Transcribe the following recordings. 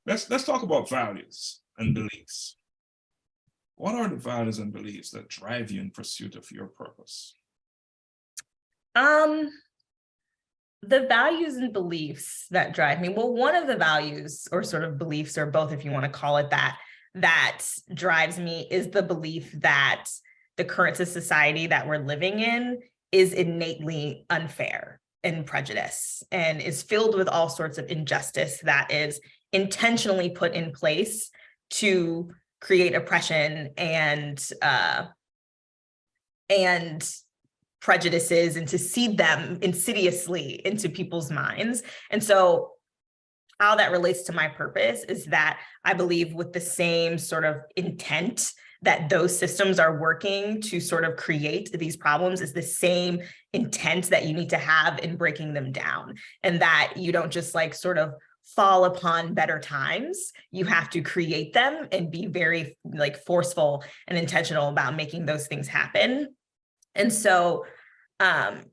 Let's talk about values and beliefs. What are the values and beliefs that drive you in pursuit of your purpose? The values and beliefs that drive me. Well, one of the values or sort of beliefs, or both, if you want to call it that, that drives me is the belief that the current society that we're living in is innately unfair and prejudice and is filled with all sorts of injustice that is intentionally put in place to create oppression and prejudices and to seed them insidiously into people's minds. And so how that relates to my purpose is that I believe with the same sort of intent that those systems are working to sort of create these problems is the same intent that you need to have in breaking them down. And that you don't just like sort of fall upon better times. You have to create them and be very like forceful and intentional about making those things happen. And so,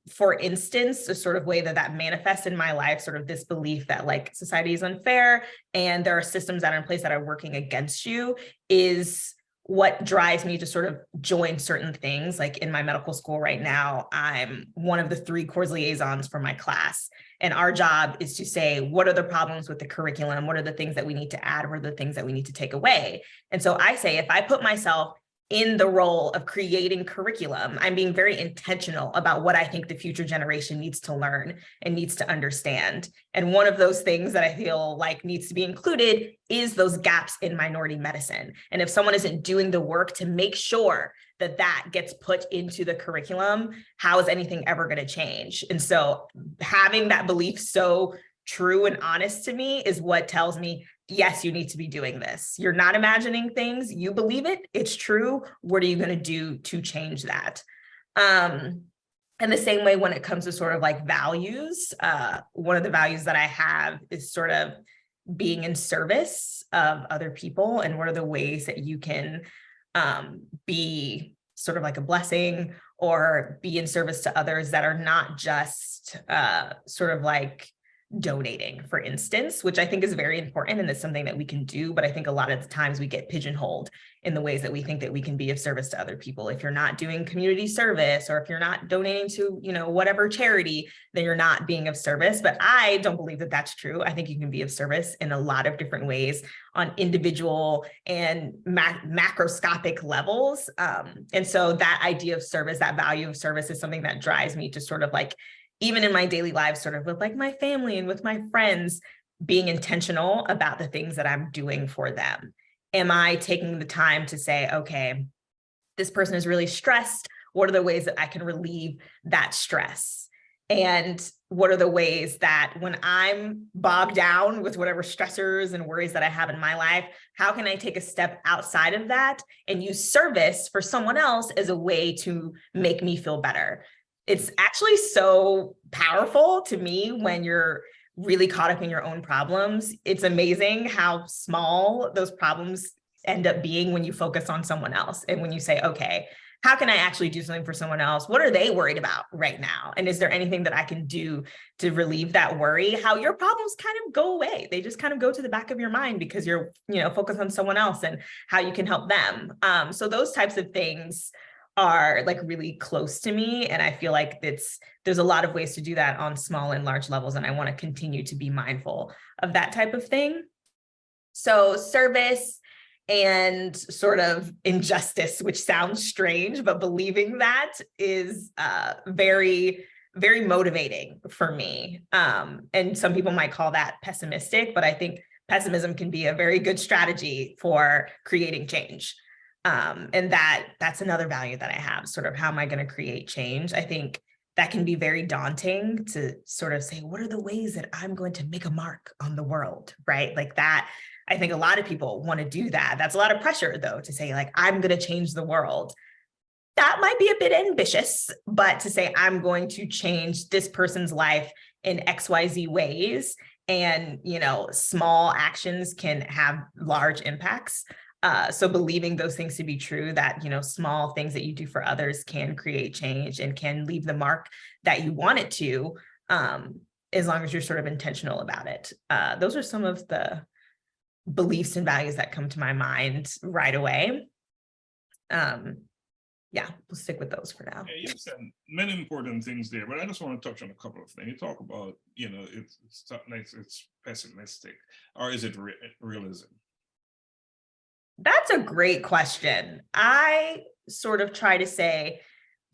for instance, a sort of way that manifests in my life, sort of this belief that like society is unfair and there are systems that are in place that are working against you is what drives me to sort of join certain things. Like in my medical school right now, I'm one of the 3 course liaisons for my class. And our job is to say, what are the problems with the curriculum? What are the things that we need to add? What are the things that we need to take away? And so I say, if I put myself in the role of creating curriculum, I'm being very intentional about what I think the future generation needs to learn and needs to understand. And one of those things that I feel like needs to be included is those gaps in minority medicine. And if someone isn't doing the work to make sure that that gets put into the curriculum, how is anything ever going to change? And so having that belief so true and honest to me is what tells me, yes, you need to be doing this. You're not imagining things. You believe it. It's true. What are you going to do to change that? And the same way when it comes to sort of like values, one of the values that I have is sort of being in service of other people. And what are the ways that you can be sort of like a blessing or be in service to others that are not just sort of like donating, for instance, which I think is very important and it's something that we can do. But I think a lot of the times we get pigeonholed in the ways that we think that we can be of service to other people. If you're not doing community service or if you're not donating to, you know, whatever charity, then you're not being of service. But I don't believe that that's true. I think you can be of service in a lot of different ways on individual and macroscopic levels. And so that idea of service, that value of service is something that drives me to sort of like, even in my daily lives, sort of with like my family and with my friends, being intentional about the things that I'm doing for them. Am I taking the time to say, okay, this person is really stressed. What are the ways that I can relieve that stress? And what are the ways that when I'm bogged down with whatever stressors and worries that I have in my life, how can I take a step outside of that and use service for someone else as a way to make me feel better? It's actually so powerful to me when you're really caught up in your own problems. It's amazing how small those problems end up being when you focus on someone else. And when you say, okay, how can I actually do something for someone else? What are they worried about right now? And is there anything that I can do to relieve that worry? How your problems kind of go away. They just kind of go to the back of your mind because you're, you know, focused on someone else and how you can help them. So those types of things are like really close to me. And I feel like there's a lot of ways to do that on small and large levels. And I want to continue to be mindful of that type of thing. So service and sort of injustice, which sounds strange, but believing that is very, very motivating for me. And some people might call that pessimistic, but I think pessimism can be a very good strategy for creating change. And that's another value that I have, sort of how am I going to create change? I think that can be very daunting to sort of say, what are the ways that I'm going to make a mark on the world, right? Like that, I think a lot of people want to do that. That's a lot of pressure though, to say like, I'm going to change the world. That might be a bit ambitious, but to say I'm going to change this person's life in XYZ ways and, you know, small actions can have large impacts. So believing those things to be true, that, you know, small things that you do for others can create change and can leave the mark that you want it to, as long as you're sort of intentional about it. Those are some of the beliefs and values that come to my mind right away. Yeah, we'll stick with those for now. Yeah, you said many important things there, but I just want to touch on a couple of things. You talk about, it's pessimistic, or is it realism? That's a great question. I sort of try to say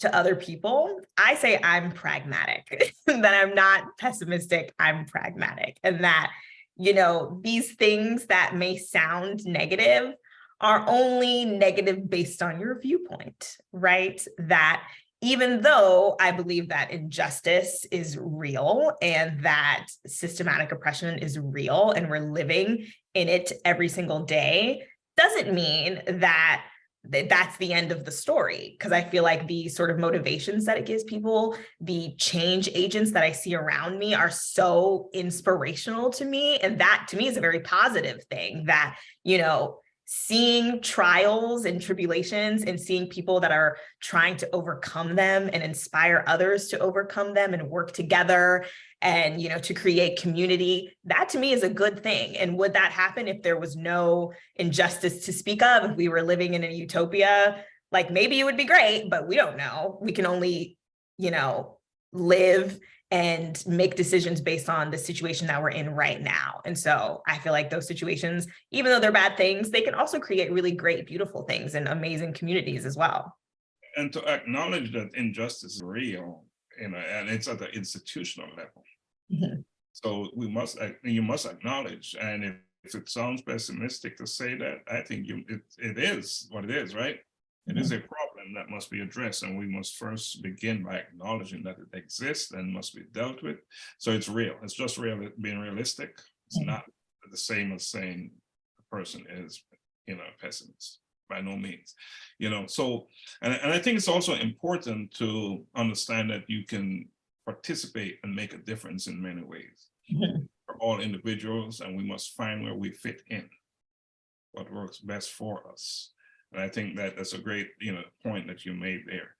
to other people, I say I'm pragmatic, that I'm not pessimistic, I'm pragmatic. And that, these things that may sound negative are only negative based on your viewpoint, right? That even though I believe that injustice is real and that systematic oppression is real and we're living in it every single day, doesn't mean that that's the end of the story. Because I feel like the sort of motivations that it gives people, the change agents that I see around me are so inspirational to me. And that to me is a very positive thing, that, seeing trials and tribulations and seeing people that are trying to overcome them and inspire others to overcome them and work together and, to create community, that to me is a good thing. And would that happen if there was no injustice to speak of, if we were living in a utopia? Like, maybe it would be great, but we don't know. We can only, live and make decisions based on the situation that we're in right now. And so I feel like those situations, even though they're bad things, they can also create really great, beautiful things and amazing communities as well. And to acknowledge that injustice is real, and it's at the institutional level. Mm-hmm. So you must acknowledge, and if it sounds pessimistic to say that, I think it is what it is, right? It is a problem that must be addressed, and we must first begin by acknowledging that it exists and must be dealt with. So it's real. It's just being realistic. It's not the same as saying a person is, a pessimist. By no means, So, and I think it's also important to understand that you can participate and make a difference in many ways. For all individuals, and we must find where we fit in, what works best for us. And I think that's a great, point that you made there.